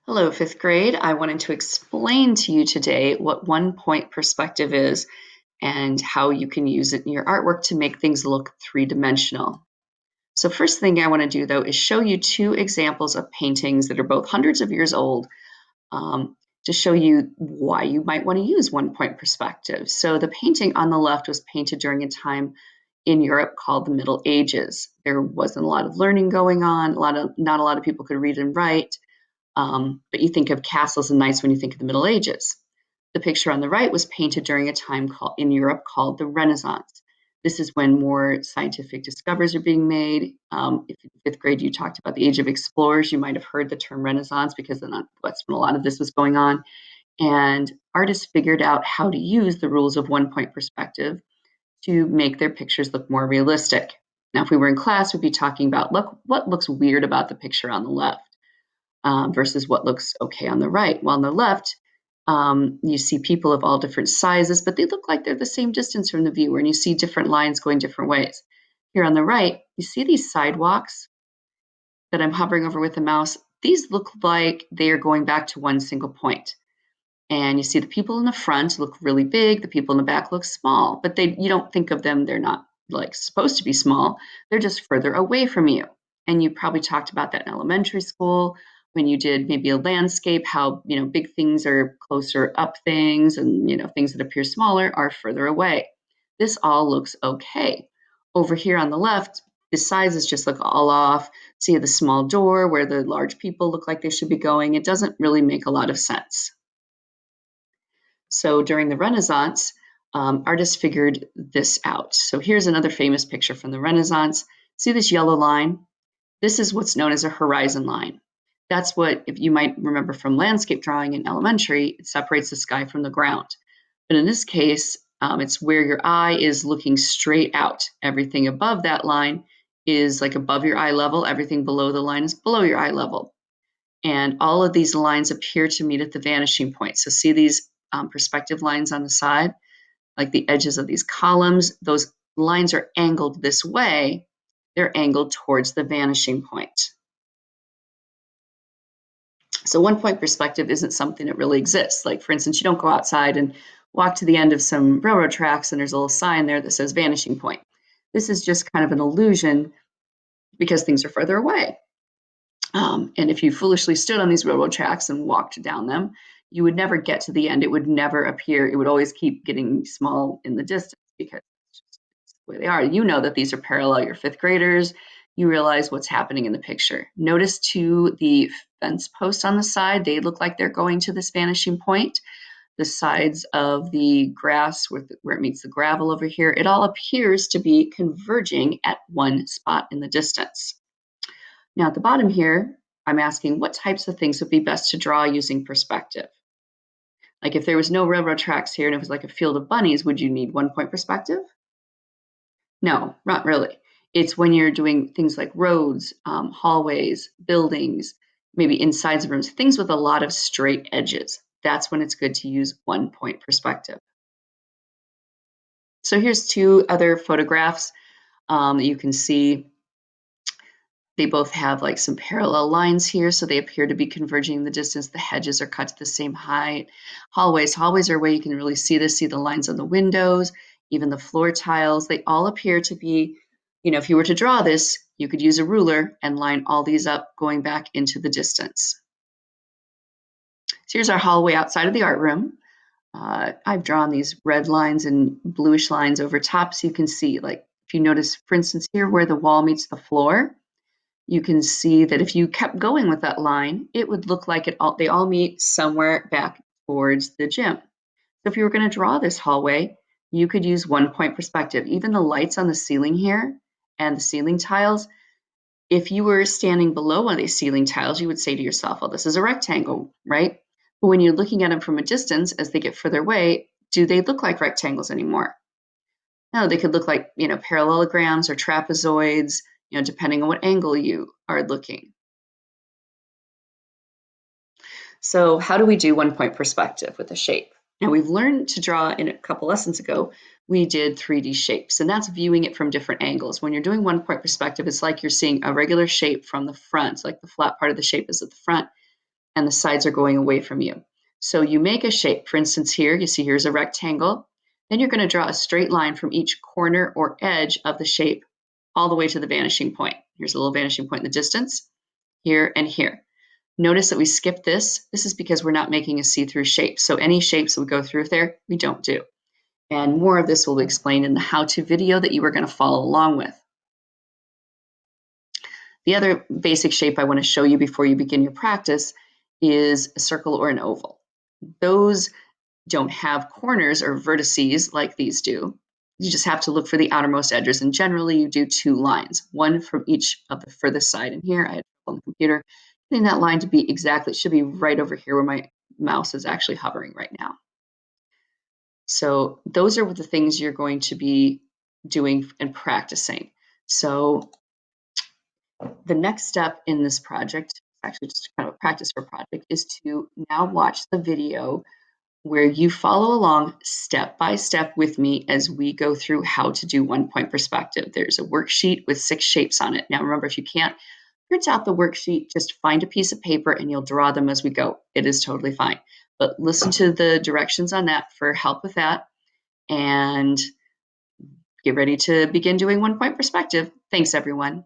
Hello, fifth grade. I wanted to explain to you today what one-point perspective is and how you can use it in your artwork to make things look three-dimensional. So first thing I want to do, though, is show you two examples of paintings that are both hundreds of years old um, to show you why you might want to use one-point perspective. So the painting on the left was painted during a time in Europe called the Middle Ages. There wasn't a lot of learning going on, not a lot of people could read and write. But you think of castles and knights when you think of the Middle Ages. The picture on the right was painted during a time in Europe called the Renaissance. This is when more scientific discoveries are being made. If in fifth grade you talked about the age of explorers, you might have heard the term Renaissance because that's when a lot of this was going on. And artists figured out how to use the rules of one-point perspective to make their pictures look more realistic. Now, if we were in class, we'd be talking about, look, what looks weird about the picture on the left? Versus what looks okay on the right. Well, on the left, you see people of all different sizes, but they look like they're the same distance from the viewer, and you see different lines going different ways. Here on the right, you see these sidewalks that I'm hovering over with the mouse. These look like they are going back to one single point. And you see the people in the front look really big, the people in the back look small, but you don't think of them, they're not like supposed to be small, they're just further away from you. And you probably talked about that in elementary school when you did maybe a landscape, how big things are closer up things and things that appear smaller are further away. This all looks okay. Over here on the left, the sizes just look all off. See the small door where the large people look like they should be going. It doesn't really make a lot of sense. So during the Renaissance, artists figured this out. So here's another famous picture from the Renaissance. See this yellow line? This is what's known as a horizon line. That's what, if you might remember from landscape drawing in elementary, it separates the sky from the ground. But in this case, it's where your eye is looking straight out. Everything above that line is like above your eye level. Everything below the line is below your eye level. And all of these lines appear to meet at the vanishing point. So see these perspective lines on the side, like the edges of these columns, those lines are angled this way. They're angled towards the vanishing point. So one-point perspective isn't something that really exists. Like, for instance, you don't go outside and walk to the end of some railroad tracks and there's a little sign there that says vanishing point. This is just kind of an illusion because things are further away. And if you foolishly stood on these railroad tracks and walked down them, you would never get to the end. It would never appear. It would always keep getting small in the distance because it's just the way they are. You know that these are parallel. You're fifth graders. You realize what's happening in the picture. Notice too the fence posts on the side. They look like they're going to this vanishing point. The sides of the grass where it meets the gravel over here, it all appears to be converging at one spot in the distance. Now at the bottom here, I'm asking what types of things would be best to draw using perspective? Like if there was no railroad tracks here and it was like a field of bunnies, would you need one-point perspective? No, not really. It's when you're doing things like roads, hallways, buildings, maybe insides of rooms, things with a lot of straight edges. That's when it's good to use one-point perspective. So here's two other photographs that you can see. They both have like some parallel lines here, so they appear to be converging in the distance. The hedges are cut to the same height. Hallways are where you can really see this, see the lines on the windows, even the floor tiles. They all appear to be, if you were to draw this, you could use a ruler and line all these up going back into the distance. So here's our hallway outside of the art room. I've drawn these red lines and bluish lines over top so you can see, like if you notice, for instance, here where the wall meets the floor, you can see that if you kept going with that line, it would look like they all meet somewhere back towards the gym. So if you were going to draw this hallway, you could use one-point perspective. Even the lights on the ceiling here and the ceiling tiles, if you were standing below one of these ceiling tiles, you would say to yourself, well, this is a rectangle, right? But when you're looking at them from a distance, as they get further away, do they look like rectangles anymore? No, they could look like, parallelograms or trapezoids, depending on what angle you are looking. So how do we do one-point perspective with a shape? Now we've learned to draw in a couple lessons ago, we did 3D shapes, and that's viewing it from different angles. When you're doing one-point perspective, it's like you're seeing a regular shape from the front, like the flat part of the shape is at the front, and the sides are going away from you. So you make a shape. For instance, here, you see here's a rectangle. Then you're going to draw a straight line from each corner or edge of the shape all the way to the vanishing point. Here's a little vanishing point in the distance, here and here. Notice that we skipped this. This is because we're not making a see-through shape. So any shapes that would go through there, we don't do. And more of this will be explained in the how-to video that you are going to follow along with. The other basic shape I want to show you before you begin your practice is a circle or an oval. Those don't have corners or vertices like these do. You just have to look for the outermost edges, and generally you do 2 lines, one from each of the furthest side. And here I have on the computer, getting that line to be exactly, it should be right over here where my mouse is actually hovering right now. So those are the things you're going to be doing and practicing. So the next step in this project, actually just kind of a practice for project, is to now watch the video where you follow along step by step with me as we go through how to do 1-point perspective. There's a worksheet with 6 shapes on it. Now remember, if you can't print out the worksheet, just find a piece of paper and you'll draw them as we go. It is totally fine. But listen to the directions on that for help with that, and get ready to begin doing 1-point perspective. Thanks, everyone.